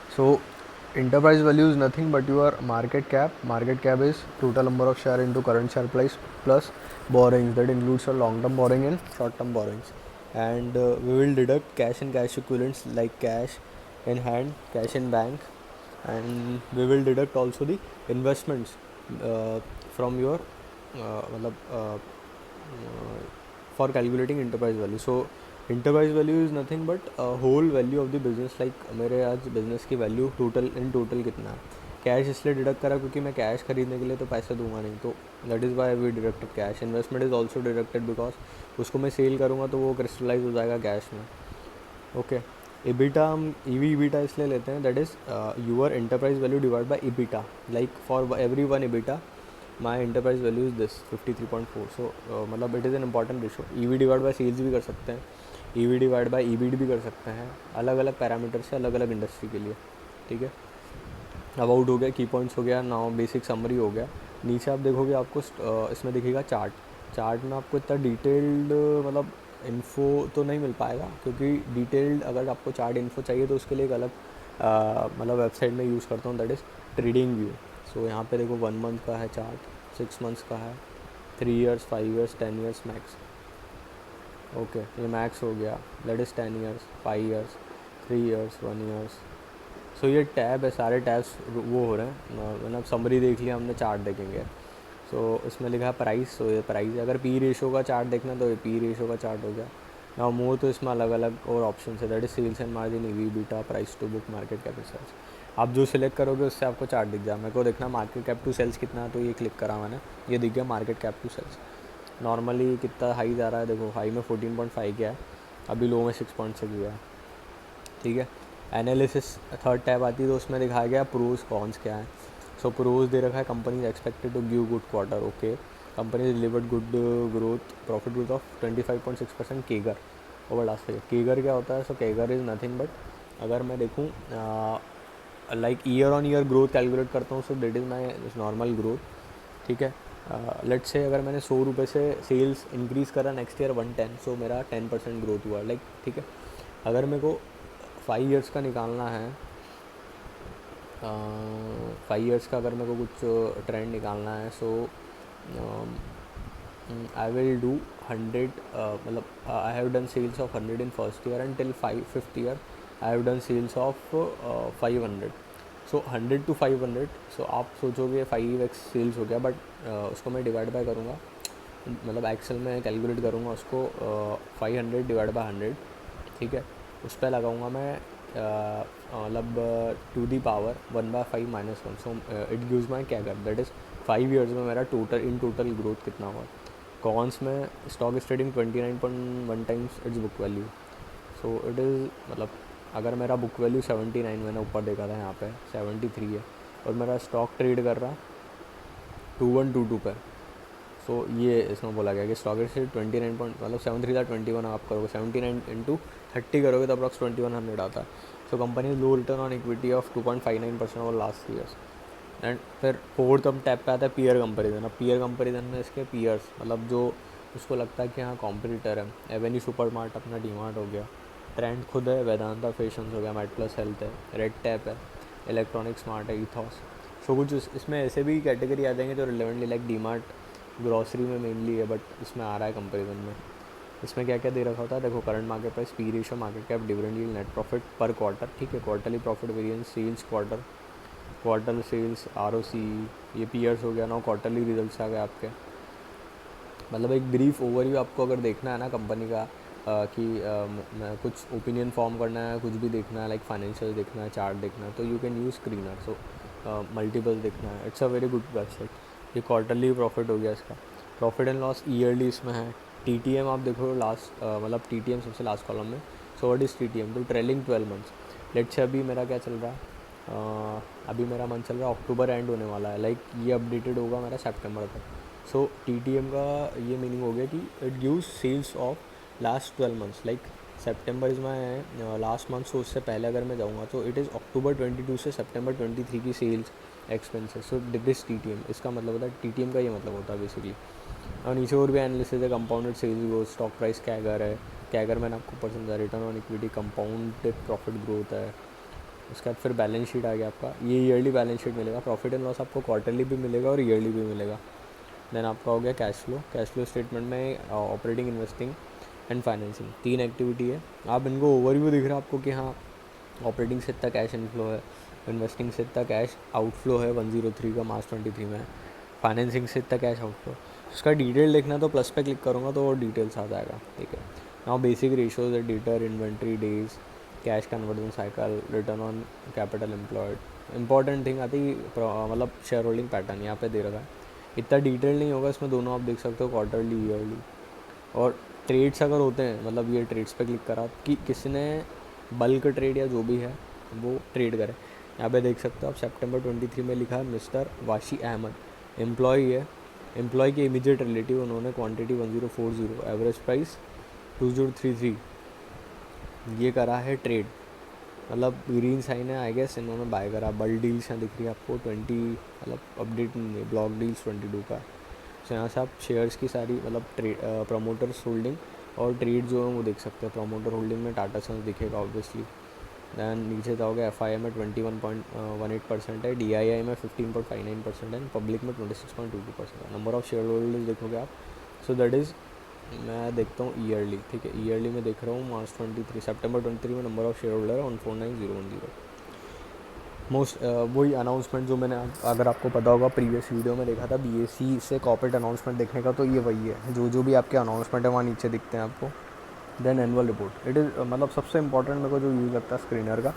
So enterprise value is nothing but your market cap. Market cap is total number of share into current share price plus borrowings. That includes your long term borrowing and short term borrowings. And we will deduct cash and cash equivalents like cash in hand, cash in bank, and we will deduct also the investments from your मतलब for calculating enterprise value. So enterprise value is nothing but whole value of the business. Like मेरे आज business की value total in total कितना है. Cash इसलिए deduct करा क्योंकि मैं कैश खरीदने के लिए तो पैसे दूंगा नहीं, तो that is why we deducted cash. Investment is also deducted because उसको मैं सेल करूँगा तो वो क्रिस्टलाइज हो जाएगा कैश में. ओके. EBITDA हम EBITDA इसलिए लेते हैं, that is your enterprise value divide by EBITDA. Like for every one EBITDA my enterprise value is this 53.4. So मतलब it is an important ratio. EV divide by sales भी कर सकते हैं, EV divide by EBIT भी कर सकते हैं, अलग अलग पैरामीटर से अलग अलग इंडस्ट्री के लिए. ठीक है. अबाउट हो गया, की पॉइंट्स हो गया, नाउ बेसिक समरी हो गया. नीचे आप देखोगे आपको इसमें दिखेगा चार्ट में आपको इतना डिटेल्ड मतलब इन्फो तो नहीं मिल पाएगा, क्योंकि डिटेल्ड अगर आपको चार्ट इन्फो चाहिए तो उसके लिए एक अलग मतलब वेबसाइट में यूज़ करता हूँ, दैट इज़ ट्रेडिंग व्यू. सो यहाँ पे देखो 1 मंथ का है चार्ट, 6 मंथ्स का है, 3 years, 5 years, 10 years max. Okay, ये मैक्स हो गया, that is 10 years, 5 years, 3 years, 1 years. So ये टैब है, सारे टैब्स वो हो रहे हैं. मतलब समरी देख लिया हमने, चार्ट देखेंगे. सो इसमें लिखा है प्राइस. सो ये प्राइस है. अगर पी रेशो का चार्ट देखना तो ये पी रेशो का चार्ट हो गया. ना मोर तो इसमें अलग अलग और ऑप्शन है, that is sales and margin, EV, beta, price to book, market cap research. आप जो सिलेक्ट करोगे उससे आपको चार्ट दिख जाए. मेरे को देखना मार्केट कैप टू सेल्स कितना है, तो ये क्लिक करा मैंने, ये दिख गया market cap to sales. Normally कितना हाई जा रहा है देखो, हाई में 14.5 गया है, अभी लो में 6.6 गया है. ठीक है. एनालिसिस थर्ड टैब आती है तो उसमें दिखाया गया प्रोज कॉन्स क्या है. सो प्रोज दे रखा है, company expected to give good quarter. Okay. Company delivered good growth, profit growth of 25.6% CAGR over last year. CAGR क्या होता है? So CAGR is nothing but, अगर मैं देखूँ like year on year growth calculate करता हूँ, so that is my normal growth. ठीक है. लेट्स से अगर मैंने 100 रुपये से सेल्स इंक्रीज़ करा नेक्स्ट ईयर 110, सो मेरा 10% ग्रोथ हुआ. लाइक ठीक है. अगर मेरे को 5 ईयर्स का निकालना है, 5 ईयर्स का अगर मेरे को कुछ ट्रेंड निकालना है, सो आई विल डू 100. मतलब I have done sales of 100 in first year and till 5th year I have done sales of 500. So 100 to 500. So आप सोचोगे 5x सेल्स हो गया, बट उसको मैं डिवाइड बाय करूँगा, मतलब एक्सेल में कैलकुलेट करूँगा उसको. 500 डिवाइड बाय 100. ठीक है. उस पर लगाऊंगा मैं मतलब to the power 1/5 - 1. So it gives my CAGR, that is 5 years में मेरा टोटल ग्रोथ कितना हुआ. कॉन्स में stock is trading 29.1 times its book value. So it is मतलब अगर मेरा बुक वैल्यू 79, मैंने ऊपर देखा था, यहाँ पे 73 है, और मेरा स्टॉक ट्रेड कर रहा 2122 पे. सो ये इसमें बोला गया कि स्टॉक से 29 पॉइंट मतलब 73 था, 21 आप करोगे, 79 इंटू 30 करोगे तो अप्रॉक्स 2100 आता है. So company low return on equity of 2.59% over last years. And फिर फोर्थ अब टैप पे आता है पीयर कंपेरिजन. अब पीयर कंपेरिजन में इसके पीयर्स मतलब जो उसको लगता है कि हाँ कॉम्पिटिटर है, एवेन्यू सुपर मार्ट अपना डीमार्ट हो गया, ट्रेंड खुद है, वेदांता फैशंस हो गया, मेड प्लस हेल्थ है, रेड टैप है, इलेक्ट्रॉनिक स्मार्ट है, ईथॉस. सो कुछ इसमें ऐसे भी कैटेगरी आ जाएंगे जो रिलेवेंटली लाइक डीमार्ट ग्रॉसरी में मेनली है, बट इसमें आ रहा है कंपेरिजन में. इसमें क्या क्या दे रखा होता है देखो, current market price, P ratio, market cap, dividend yield, net profit per quarter. ठीक है. Quarterly profit variance, sales quarter sales, ROC, ये पीयर्स हो गया. ना क्वार्टरली रिजल्ट्स आ गए आपके. मतलब एक ब्रीफ ओवरव्यू आपको अगर देखना है ना कंपनी का, कि कुछ ओपिनियन फॉर्म करना है, कुछ भी देखना है, लाइक फाइनेंशियल देखना है, चार्ट देखना है, तो you can use screener. So multiple देखना है, it's a very good website. ये क्वार्टरली प्रॉफिट हो गया इसका. प्रॉफिट एंड लॉस ईयरली इसमें है. TTM आप देखो लास्ट मतलब TTM सबसे लास्ट कॉलम में. So what is TTM? तो ट्रेलिंग 12 मंथ्स. लेट्स से अभी मेरा क्या चल रहा है, अभी मेरा मंथ चल रहा है अक्टूबर, एंड होने वाला है, लाइक ये अपडेटेड होगा मेरा सितंबर तक. सो TTM का ये मीनिंग हो गया कि it gives sales of last 12 months. Like September is my last month, so उससे पहले अगर मैं जाऊँगा तो इट इज़ अक्टूबर 22 से सितंबर 23 की sales expenses. So this TTM इसका मतलब होता है, TTM का ये मतलब होता है बेसिकली. और नीचे और भी एनालिसिस है, compounded sales growth, stock price CAGR है, कैगर मैंने आपको ऊपर समझा, return on equity, compounded profit growth है, उसके बाद फिर बैलेंस शीट आ गया आपका, ये ईयरली बैलेंस शीट मिलेगा। प्रॉफिट एंड लॉस आपको क्वार्टरली भी मिलेगा और ईयरली भी मिलेगा। देन आपका हो गया cash flow. Cash flow statement में operating, investing and financing 3 activity है। आप इनको ओवरव्यू दिख रहा है आपको कि हाँ ऑपरेटिंग से इतना कैश इनफ्लो है, इन्वेस्टिंग से इतना कैश आउटफ्लो है 103 का मार्च 23 में, फाइनेंसिंग से इतना कैश आउटफ्लो। उसका डिटेल देखना तो प्लस पे क्लिक करूँगा तो और डिटेल्स आ जाएगा, ठीक है। नाउ बेसिक रेशियोज है debtor, inventory days, cash conversion cycle, return on capital employed. Important thing आती मतलब शेयर होल्डिंग पैटर्न यहाँ पे दे रखा है, इतना डिटेल नहीं होगा इसमें, दोनों आप देख सकते हो क्वार्टरली, ईयरली। और ट्रेड्स अगर होते हैं, मतलब ये ट्रेड्स पे क्लिक करा कि किसने बल्क ट्रेड या जो भी है वो ट्रेड करे। यहाँ पे देख सकते हो आप सितंबर 23 में लिखा है मिस्टर वाशी अहमद, एम्प्लॉय है, एम्प्लॉय के इमीडिएट रिलेटिव, उन्होंने क्वांटिटी 1040, एवरेज प्राइस 2033, ये करा है ट्रेड, मतलब ग्रीन साइन है आई गेस, इन्होंने बाय करा। बल्क डील्स यहाँ दिख रही है आपको 20, मतलब अपडेट नहीं है, ब्लॉक डील्स 22 का। तो यहाँ से आप शेयर्स की सारी मतलब प्रमोटर्स होल्डिंग और ट्रेड जो है वो देख सकते हैं। प्रमोटर होल्डिंग में टाटा सन्स दिखेगा ऑब्वियसली। दैन नीचे जाओगे FII में 21.18% है, DII में 15.59% है, पब्लिक में 26.22% है। नंबर ऑफ शेयर होल्डर्स देखोगे आप, सो दैट इज़, मैं देखता हूँ ईयरली, ठीक है। ईयरली में देख रहा हूँ मार्च 23, सितंबर 23 में नंबर ऑफ शेयर होल्डर है 149010। मोस्ट वही अनाउंसमेंट जो मैंने अगर आपको पता होगा प्रीवियस वीडियो में देखा था BSE से कॉर्पोरेट अनाउंसमेंट देखने का, तो ये वही है, जो भी आपके अनाउंसमेंट है वहाँ नीचे दिखते हैं आपको। Then annual report, it is मतलब सबसे इंपॉर्टेंट मेरे को जो यूज़ लगता है स्क्रीनर का,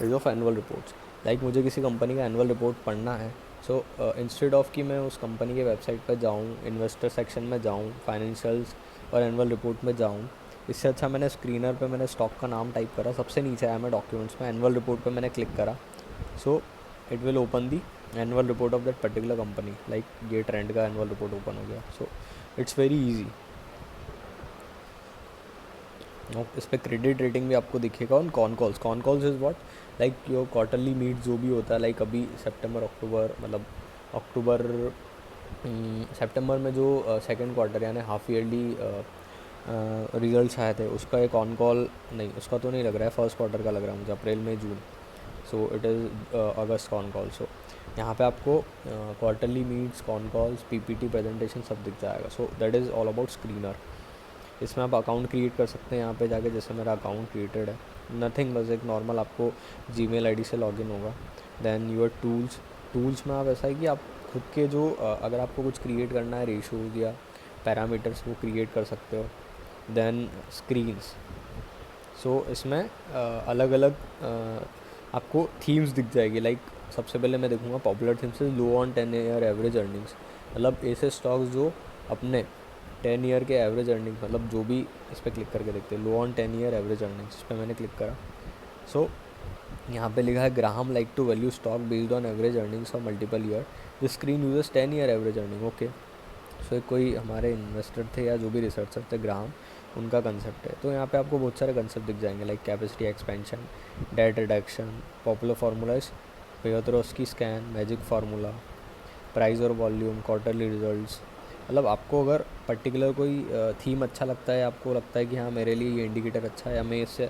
is of annual reports. Like मुझे किसी कंपनी का एनुअल रिपोर्ट पढ़ना है, सो इंस्टेड ऑफ कि मैं उस कंपनी के वेबसाइट पर जाऊँ, इन्वेस्टर सेक्शन में जाऊँ, फाइनेंशियल्स और एनुअल रिपोर्ट में जाऊँ, इससे अच्छा मैंने स्क्रीनर पे मैंने स्टॉक का नाम टाइप करा, सबसे नीचे आया मैं डॉक्यूमेंट्स में, एनुअल रिपोर्ट पे मैंने क्लिक करा, so it will open the annual report of that particular company. Like ये ट्रेंड का एनुअल रिपोर्ट ओपन हो गया, सो इट्स वेरी ईजी। इस पर क्रेडिट रेटिंग भी आपको दिखेगा on con calls is what, like your quarterly meet जो भी होता है, लाइक अभी सितंबर अक्टूबर, मतलब अक्टूबर सितंबर में जो सेकंड क्वार्टर यानी हाफ ईयरली रिजल्ट्स आए थे, उसका एक ऑन कॉल नहीं, उसका तो नहीं लग रहा है, फर्स्ट क्वार्टर का लग रहा है मुझे, अप्रैल मई June, so it is August con call. So यहाँ पे आपको quarterly meets, con calls, PPT presentation सब दिख जाएगा। So that is all about screener. इसमें आप अकाउंट क्रिएट कर सकते हैं यहाँ पे जाके, जैसे मेरा अकाउंट क्रिएटेड है, नथिंग, बस एक नॉर्मल आपको Gmail ID से लॉगिन होगा। देन यूर टूल्स में आप ऐसा है कि आप खुद के जो अगर आपको कुछ क्रिएट करना है, रेशोज़ या पैरामीटर्स, वो क्रिएट कर सकते हो। देन स्क्रीन्स, सो इसमें अलग अलग आपको थीम्स दिख जाएगी। लाइक सबसे पहले मैं देखूँगा पॉपुलर थीम्स से लो ऑन 10 ईयर एवरेज अर्निंग्स, मतलब ऐसे स्टॉक्स जो अपने 10 ईयर के एवरेज अर्निंग्स, मतलब जो भी इस पर क्लिक करके देखते हैं, लो ऑन 10 ईयर एवरेज अर्निंग्स, इस पर मैंने क्लिक करा। सो यहाँ पे लिखा है Graham like to value stock based on average earnings of multiple year, the screen users 10 year average earning, okay. So कोई हमारे इन्वेस्टर थे या जो भी रिसर्चर थे ग्राहम, उनका कंसेप्ट है। तो यहाँ पे आपको बहुत सारे कंसेप्ट दिख जाएंगे, like capacity expansion, debt reduction, popular formulas, Piotroski scan, magic formula, price और वॉल्यूम, क्वार्टरली रिजल्ट्स। मतलब आपको अगर पर्टिकुलर कोई थीम अच्छा लगता है, आपको लगता है कि हाँ मेरे लिए ये इंडिकेटर अच्छा है या मैं इससे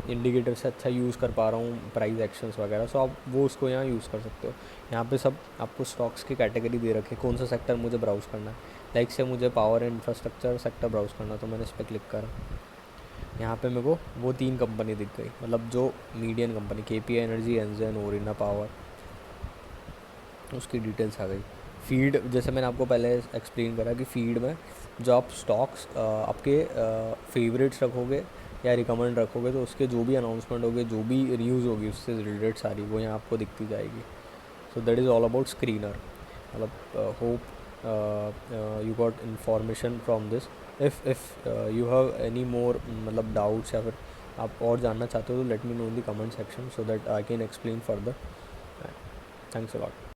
इंडिकेटर से अच्छा यूज़ कर पा रहा हूँ प्राइस एक्शंस वगैरह, सो आप वो उसको यहाँ यूज़ कर सकते हो। यहाँ पे सब आपको स्टॉक्स की कैटेगरी दे रखे, कौन सा सेक्टर मुझे ब्राउज़ करना है। लाइक से मुझे power and infrastructure sector browse करना, तो मैंने इस पर क्लिक करा। यहाँ पे मेरे को वो 3 कंपनी दिख गई, मतलब जो मीडियन कंपनी, KPI एनर्जी, एनजेन, ओरिना पावर, उसकी डिटेल्स आ गई। फीड, जैसे मैंने आपको पहले एक्सप्लेन करा कि फीड में जो आप स्टॉक्स आपके फेवरेट्स रखोगे या रिकमेंड रखोगे, तो उसके जो भी अनाउंसमेंट होगी, जो भी न्यूज़ होगी उससे रिलेटेड सारी, वो यहाँ आपको दिखती जाएगी। So that is all about screener. मतलब hope you got information from this. If you have any more मतलब डाउट्स या फिर आप और जानना चाहते हो, तो let me know in the comment section so that I can explain further. Thanks a lot.